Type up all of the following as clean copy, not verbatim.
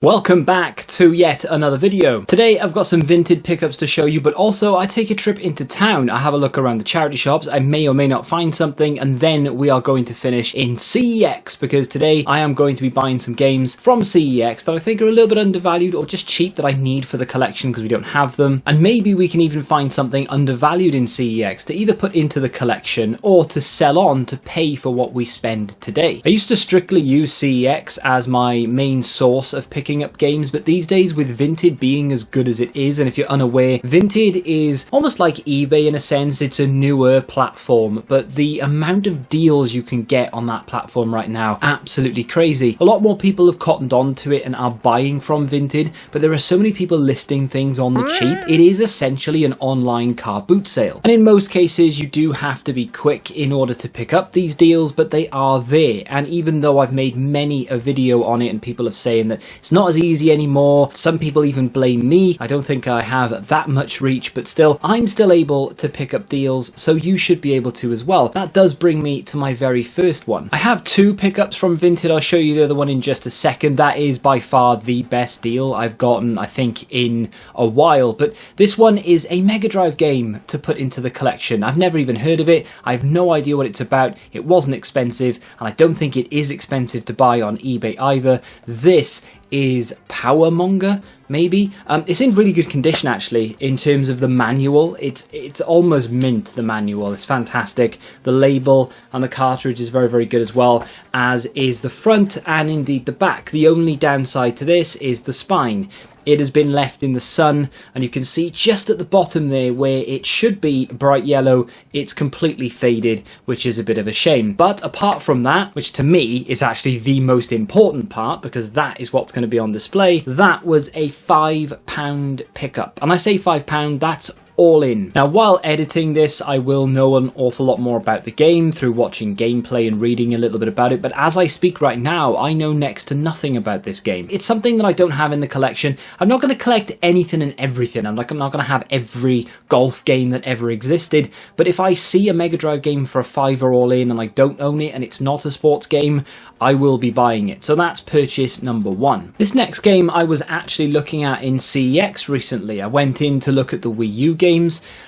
Welcome back to yet another video. Today I've got some Vinted pickups to show you, but also I take a trip into town. I have a look around the charity shops. I may or may not find something, and then we are going to finish in CEX, because today I am going to be buying some games from CEX that I think are a little bit undervalued or just cheap that I need for the collection because we don't have them. And maybe we can even find something undervalued in CEX to either put into the collection or to sell on to pay for what we spend today. I used to strictly use CEX as my main source of picking up games, but these days with Vinted being as good as it is, and if you're unaware, Vinted is almost like eBay in a sense. It's a newer platform, but the amount of deals you can get on that platform right now, absolutely crazy. A lot more people have cottoned on to it and are buying from Vinted, but there are so many people listing things on the cheap. It is essentially an online car boot sale, and in most cases you do have to be quick in order to pick up these deals, but they are there. And even though I've made many a video on it and people have saying that it's not as easy anymore, some people even blame me. I don't think I have that much reach, but still, I'm still able to pick up deals, so you should be able to as well. That does bring me to my very first one. I have two pickups from Vinted. I'll show you the other one in just a second. That is by far the best deal I've gotten, I think, in a while, but this one is a Mega Drive game to put into the collection. I've never even heard of it. I have no idea what it's about. It wasn't expensive, and I don't think it is expensive to buy on eBay either. This is Powermonger, maybe. It's in really good condition actually in terms of the manual. It's almost mint, the manual. It's fantastic. The label and the cartridge is very, very good as well, as is the front and indeed the back. The only downside to this is the spine. It has been left in the sun, and you can see just at the bottom there where it should be bright yellow, it's completely faded, which is a bit of a shame. But apart from that, which to me is actually the most important part because that is what's going to be on display, that was a £5 pickup. And I say £5, that's all in. Now, while editing this, I will know an awful lot more about the game through watching gameplay and reading a little bit about it, but as I speak right now, I know next to nothing about this game. It's something that I don't have in the collection. I'm not going to collect anything and everything. I'm not going to have every golf game that ever existed, but if I see a Mega Drive game for a £5 all in and I don't own it and it's not a sports game, I will be buying it. So that's purchase number one. This next game I was actually looking at in CEX recently. I went in to look at the Wii U games.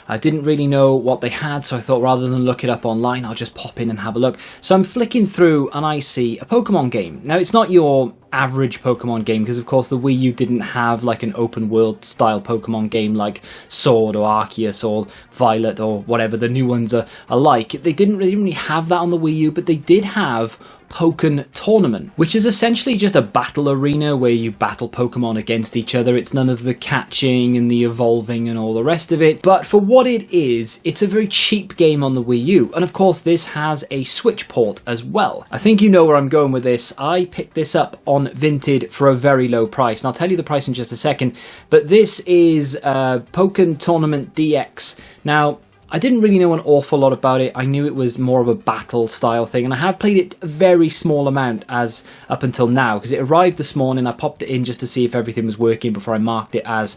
I didn't really know what they had, so I thought rather than look it up online, I'll just pop in and have a look. So I'm flicking through and I see a Pokemon game. Now, it's not your average Pokemon game because of course the Wii U didn't have like an open world style Pokemon game like Sword or Arceus or Violet or whatever the new ones are like. They didn't really have that on the Wii U, but they did have Pokken Tournament, which is essentially just a battle arena where you battle Pokemon against each other. It's none of the catching and the evolving and all the rest of it, but for what it is, it's a very cheap game on the Wii U, and of course this has a Switch port as well. I think you know where I'm going with this. I picked this up on Vinted for a very low price, and I'll tell you the price in just a second, but this is Pokken Tournament DX. Now, I didn't really know an awful lot about it. I knew it was more of a battle style thing, and I have played it a very small amount as up until now because it arrived this morning. I popped it in just to see if everything was working before I marked it as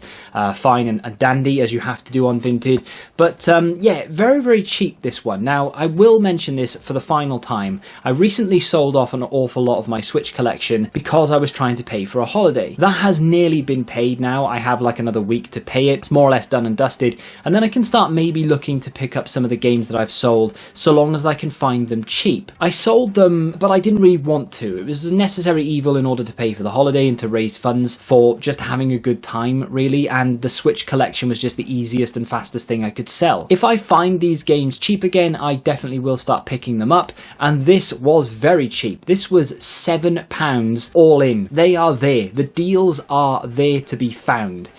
fine and dandy, as you have to do on Vinted. But yeah, very, very cheap, this one. Now, I will mention this for the final time. I recently sold off an awful lot of my Switch collection because I was trying to pay for a holiday. That has nearly been paid now. I have like another week to pay it. It's more or less done and dusted, and then I can start maybe looking to pick up some of the games that I've sold, so long as I can find them cheap. I sold them, but I didn't really want to. It was a necessary evil in order to pay for the holiday and to raise funds for just having a good time, really, and the Switch collection was just the easiest and fastest thing I could sell. If I find these games cheap again, I definitely will start picking them up, and this was very cheap. This was £7 all in. They are there. The deals are there to be found.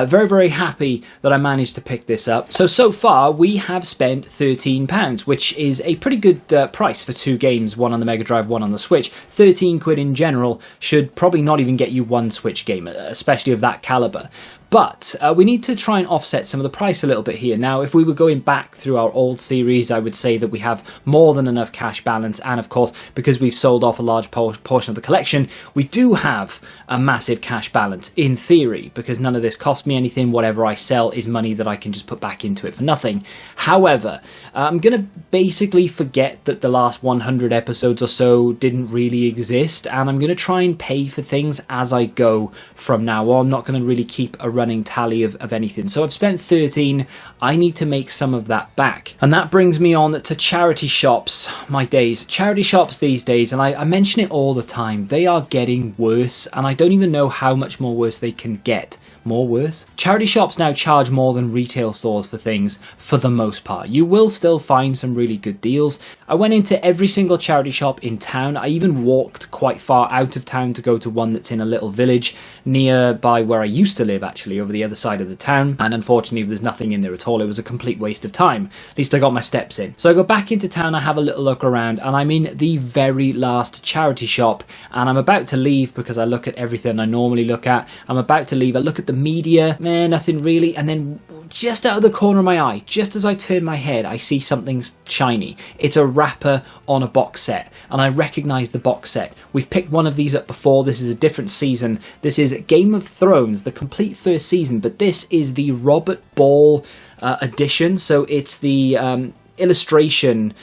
Very, very happy that I managed to pick this up. So far, we have spent £13, which is a pretty good price for two games, one on the Mega Drive, one on the Switch. 13 quid in general should probably not even get you one Switch game, especially of that caliber. But we need to try and offset some of the price a little bit here. Now, if we were going back through our old series, I would say that we have more than enough cash balance. And of course, because we've sold off a large portion of the collection, we do have a massive cash balance in theory, because none of this cost me anything. Whatever I sell is money that I can just put back into it for nothing. However, I'm going to basically forget that the last 100 episodes or so didn't really exist, and I'm going to try and pay for things as I go from now on. I'm not going to really keep a running tally of anything. So I've spent 13. I need to make some of that back. And that brings me on to charity shops. My days. Charity shops these days, and I mention it all the time, they are getting worse, and I don't even know how much more worse they can get. More worse? Charity shops now charge more than retail stores for things, for the most part. You will still find some really good deals. I went into every single charity shop in town. I even walked quite far out of town to go to one that's in a little village nearby where I used to live, actually, over the other side of the town. And unfortunately, there's nothing in there at all. It was a complete waste of time. At least I got my steps in. So I go back into town, I have a little look around, and I'm in the very last charity shop. And I'm about to leave because I look at everything I normally look at. I'm about to leave. I look at the media, nothing really, and then just out of the corner of my eye, just as I turn my head, I see something shiny. It's a wrapper on a box set, and I recognise the box set. We've picked one of these up before. This is a different season. This is Game of Thrones, the complete first season, but this is the Robert Ball edition, so it's the illustration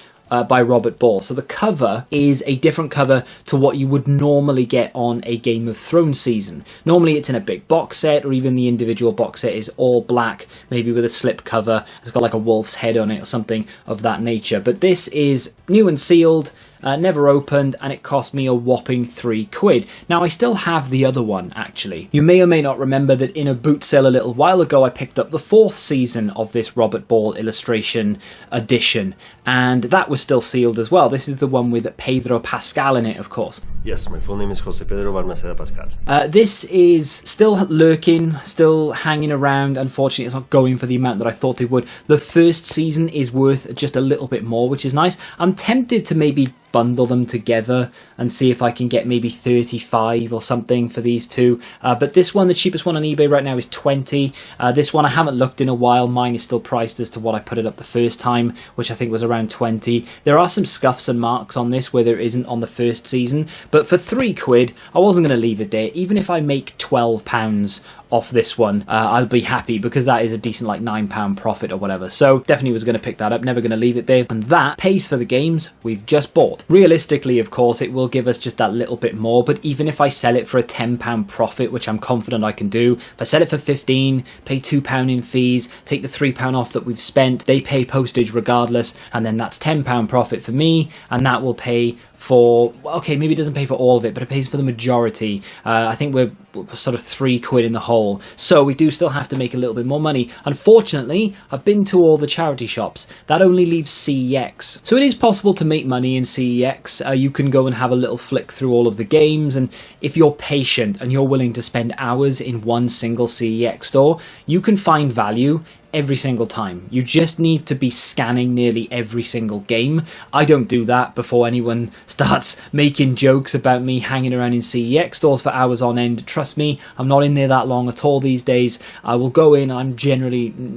by Robert Ball. So the cover is a different cover to what you would normally get on a Game of Thrones season. Normally it's in a big box set, or even the individual box set is all black, maybe with a slip cover. It's got like a wolf's head on it or something of that nature. But this is new and sealed, never opened, and it cost me a whopping £3. Now, I still have the other one, actually. You may or may not remember that in a boot sale a little while ago, I picked up the 4th season of this Robert Ball illustration edition, and that was still sealed as well. This is the one with Pedro Pascal in it, of course. Yes, my full name is Jose Pedro Balmaceda Pascal. This is still lurking, still hanging around. Unfortunately, it's not going for the amount that I thought it would. The first season is worth just a little bit more, which is nice. I'm tempted to maybe bundle them together and see if I can get maybe 35 or something for these two. But this one, the cheapest one on eBay right now, is 20. This one I haven't looked in a while. Mine is still priced as to what I put it up the first time, which I think was around 20. There are some scuffs and marks on this where there isn't on the first season, but for £3, I wasn't going to leave it there. Even if I make £12 off this one, I'll be happy, because that is a decent like £9 profit or whatever. So definitely was going to pick that up, never going to leave it there. And that pays for the games we've just bought. Realistically, of course, it will give us just that little bit more, but even if I sell it for a £10 profit, which I'm confident I can do, if I sell it for 15, pay £2 in fees, take the £3 off that we've spent, they pay postage regardless, and then that's £10 profit for me, and that will pay for, okay, maybe it doesn't pay for all of it, but it pays for the majority. I think we're sort of £3 in the hole, so we do still have to make a little bit more money. Unfortunately, I've been to all the charity shops. That only leaves CEX. So it is possible to make money in CEX. You can go and have a little flick through all of the games, and if you're patient and you're willing to spend hours in one single CEX store, you can find value every single time. You just need to be scanning nearly every single game. I don't do that before anyone starts making jokes about me hanging around in CEX stores for hours on end. Trust me, I'm not in there that long at all these days. I will go in and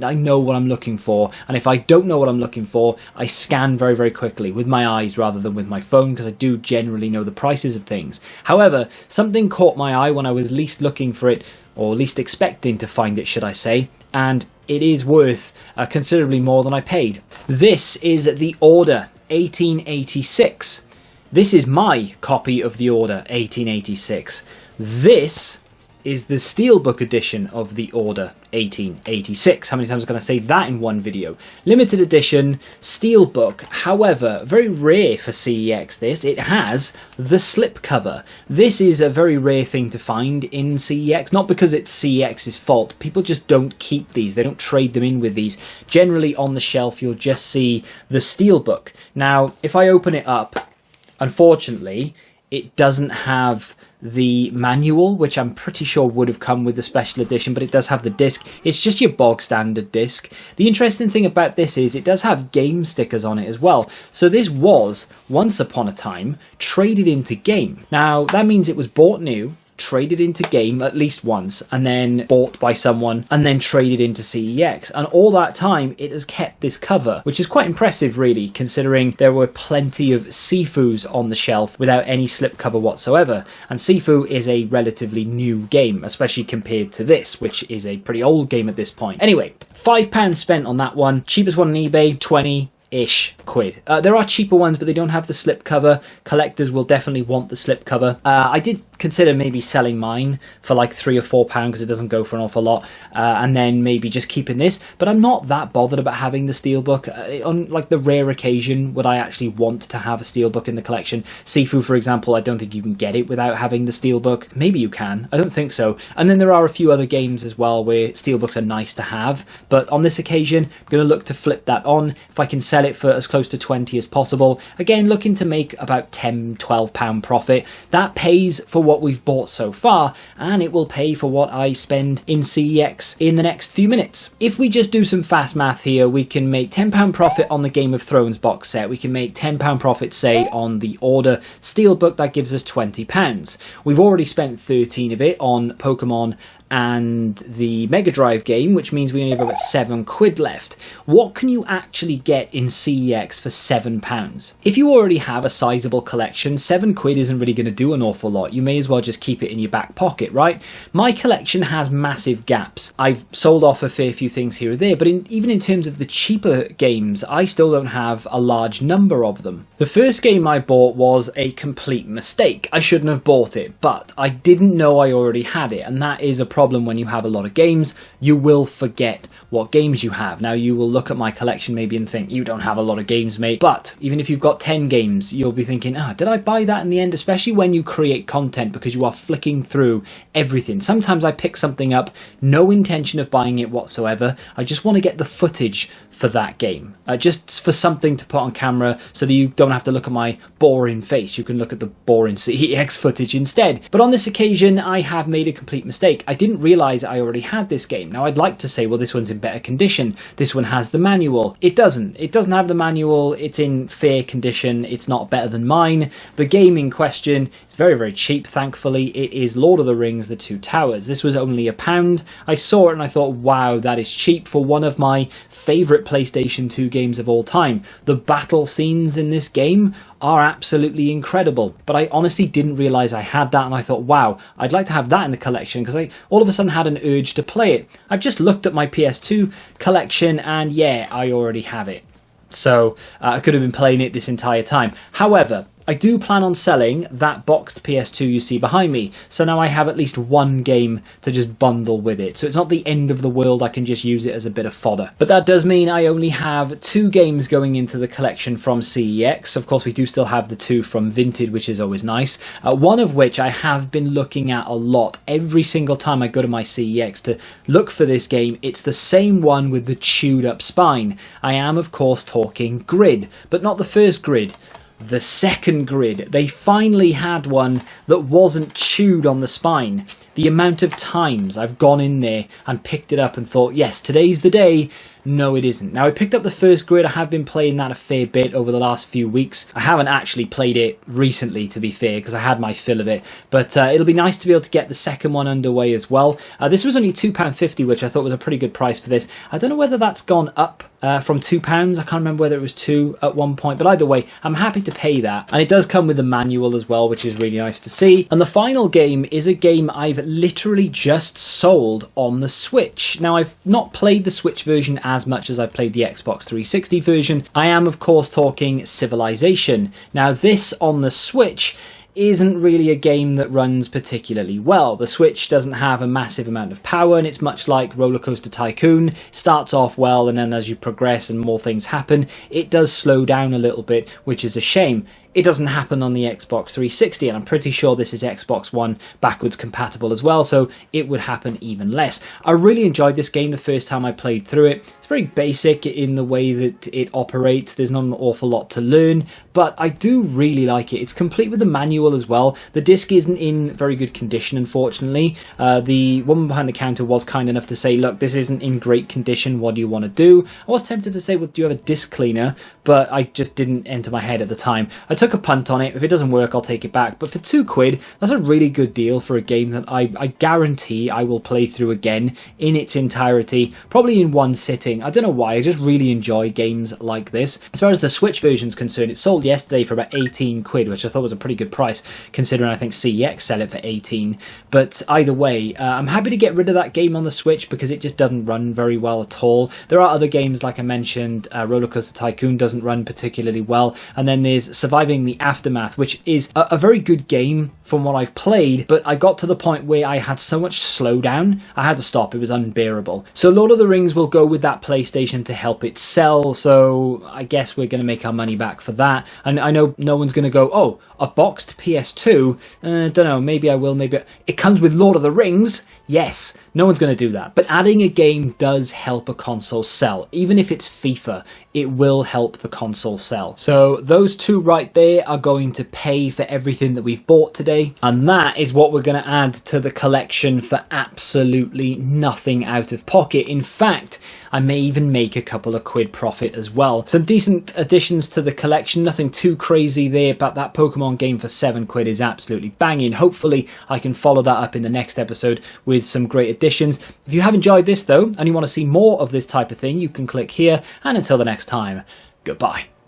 I know what I'm looking for, and if I don't know what I'm looking for, I scan very, very quickly with my eyes rather than with my phone, because I do generally know the prices of things. However, something caught my eye when I was least looking for it, or least expecting to find it, should I say, and it is worth considerably more than I paid. This is the Order 1886. This is my copy of the Order 1886. This is the Steelbook edition of the Order 1886. How many times can I say that in one video? Limited edition Steelbook. However, very rare for CEX this. It has the slipcover. This is a very rare thing to find in CEX. Not because it's CEX's fault. People just don't keep these. They don't trade them in with these. Generally on the shelf you'll just see the Steelbook. Now, if I open it up, unfortunately, it doesn't have the manual, which I'm pretty sure would have come with the special edition, but it does have the disc. It's just your bog standard disc. The interesting thing about this is it does have game stickers on it as well. So this was, once upon a time, traded into game. Now, that means it was bought new, traded into game at least once, and then bought by someone, and then traded into CEX. And all that time, it has kept this cover, which is quite impressive, really, considering there were plenty of Sifus on the shelf without any slipcover whatsoever. And Sifu is a relatively new game, especially compared to this, which is a pretty old game at this point. Anyway, £5 spent on that one. Cheapest one on eBay, 20-ish quid. There are cheaper ones, but they don't have the slipcover. Collectors will definitely want the slipcover. I did consider maybe selling mine for like £3 or £4 because it doesn't go for an awful lot, and then maybe just keeping this, but I'm not that bothered about having the steelbook. On like the rare occasion would I actually want to have a steelbook in the collection. Sifu, for example, I don't think you can get it without having the steelbook. Maybe you can, I don't think so. And then there are a few other games as well where steelbooks are nice to have, but on this occasion I'm going to look to flip that on if I can sell it for as close to 20 as possible. Again, looking to make about £10-12 profit. That pays for what we've bought so far, and it will pay for what I spend in CEX in the next few minutes. If we just do some fast math here, we can make £10 profit on the Game of Thrones box set. We can make £10 profit, say, on the Order Steelbook. That gives us £20. We've already spent 13 of it on Pokemon and the Mega Drive game, which means we only have about £7 left. What can you actually get in CEX for £7? If you already have a sizable collection, £7 isn't really going to do an awful lot. You may as well just keep it in your back pocket, right? My collection has massive gaps. I've sold off a fair few things here or there, but even in terms of the cheaper games, I still don't have a large number of them. The first game I bought was a complete mistake. I shouldn't have bought it, but I didn't know I already had it, and that is a problem when you have a lot of games. You will forget what games you have. Now, you will look at my collection maybe and think, you don't have a lot of games, mate. But even if you've got 10 games, you'll be thinking, did I buy that in the end? Especially when you create content, because you are flicking through everything. Sometimes I pick something up, no intention of buying it whatsoever. I just want to get the footage for that game, just for something to put on camera so that you don't have to look at my boring face. You can look at the boring CEX footage instead. But on this occasion, I have made a complete mistake. I didn't realise I already had this game. Now, I'd like to say, well, this one's in better condition. This one has the manual. It doesn't. It doesn't have the manual. It's in fair condition. It's not better than mine. The game in question is very, very cheap, thankfully. It is Lord of the Rings, The Two Towers. This was only £1. I saw it and I thought, wow, that is cheap for one of my favourite PlayStation 2 games of all time. The battle scenes in this game are absolutely incredible, but I honestly didn't realise I had that, and I thought, wow, I'd like to have that in the collection, because I all of a sudden had an urge to play it. I've just looked at my PS2 collection, and yeah, I already have it. So I could have been playing it this entire time. However, I do plan on selling that boxed PS2 you see behind me, so now I have at least one game to just bundle with it. So it's not the end of the world, I can just use it as a bit of fodder. But that does mean I only have 2 games going into the collection from CEX. Of course, we do still have the 2 from Vinted, which is always nice. One of which I have been looking at a lot. Every single time I go to my CEX to look for this game, it's the same one with the chewed up spine. I am, of course, talking Grid, but not the first Grid. The second Grid. They finally had one that wasn't chewed on the spine. The amount of times I've gone in there and picked it up and thought, yes, today's the day. No, it isn't. Now, I picked up the first Grid. I have been playing that a fair bit over the last few weeks. I haven't actually played it recently, to be fair, because I had my fill of it. But it'll be nice to be able to get the second one underway as well. This was only £2.50, which I thought was a pretty good price for this. I don't know whether that's gone up from £2. I can't remember whether it was 2 at one point. But either way, I'm happy to pay that. And it does come with the manual as well, which is really nice to see. And the final game is a game I've literally just sold on the Switch. Now, I've not played the Switch version as much as I played the Xbox 360 version. I am, of course, talking Civilization. Now, this on the Switch isn't really a game that runs particularly well. The Switch doesn't have a massive amount of power, and it's much like Roller Coaster Tycoon. Starts off well, and then as you progress and more things happen, it does slow down a little bit, which is a shame. It doesn't happen on the Xbox 360, and I'm pretty sure this is Xbox One backwards compatible as well, so it would happen even less. I really enjoyed this game the first time I played through it. It's very basic in the way that it operates. There's not an awful lot to learn, but I do really like it. It's complete with the manual as well. The disc isn't in very good condition, unfortunately. The woman behind the counter was kind enough to say, look, this isn't in great condition. What do you want to do? I was tempted to say, well, do you have a disc cleaner? But I just didn't enter my head at the time. I took a punt on it. If it doesn't work, I'll take it back. But for £2, that's a really good deal for a game that I guarantee I will play through again in its entirety, probably in one sitting. I don't know why, I just really enjoy games like this. As far as the Switch version is concerned, it sold yesterday for about £18, which I thought was a pretty good price, considering I think CEX sell it for 18. But either way, I'm happy to get rid of that game on the Switch because it just doesn't run very well at all. There are other games, like I mentioned, Roller Coaster Tycoon doesn't run particularly well, and then there's Surviving the Aftermath, which is a very good game from what I've played, but I got to the point where I had so much slowdown, I had to stop. It was unbearable. So Lord of the Rings will go with that PlayStation to help it sell, so I guess we're going to make our money back for that. And I know no one's going to go, oh, a boxed PS2? Don't know, maybe I will, maybe... It comes with Lord of the Rings? Yes, no one's going to do that. But adding a game does help a console sell. Even if it's FIFA, it will help the console sell. So those two right there are going to pay for everything that we've bought today. And that is what we're going to add to the collection for absolutely nothing out of pocket. In fact, I may even make a couple of quid profit as well. Some decent additions to the collection, nothing too crazy there, but that Pokemon game for £7 is absolutely banging. Hopefully I can follow that up in the next episode with some great additions. If you have enjoyed this though, and you want to see more of this type of thing, you can click here, and until the next time, goodbye.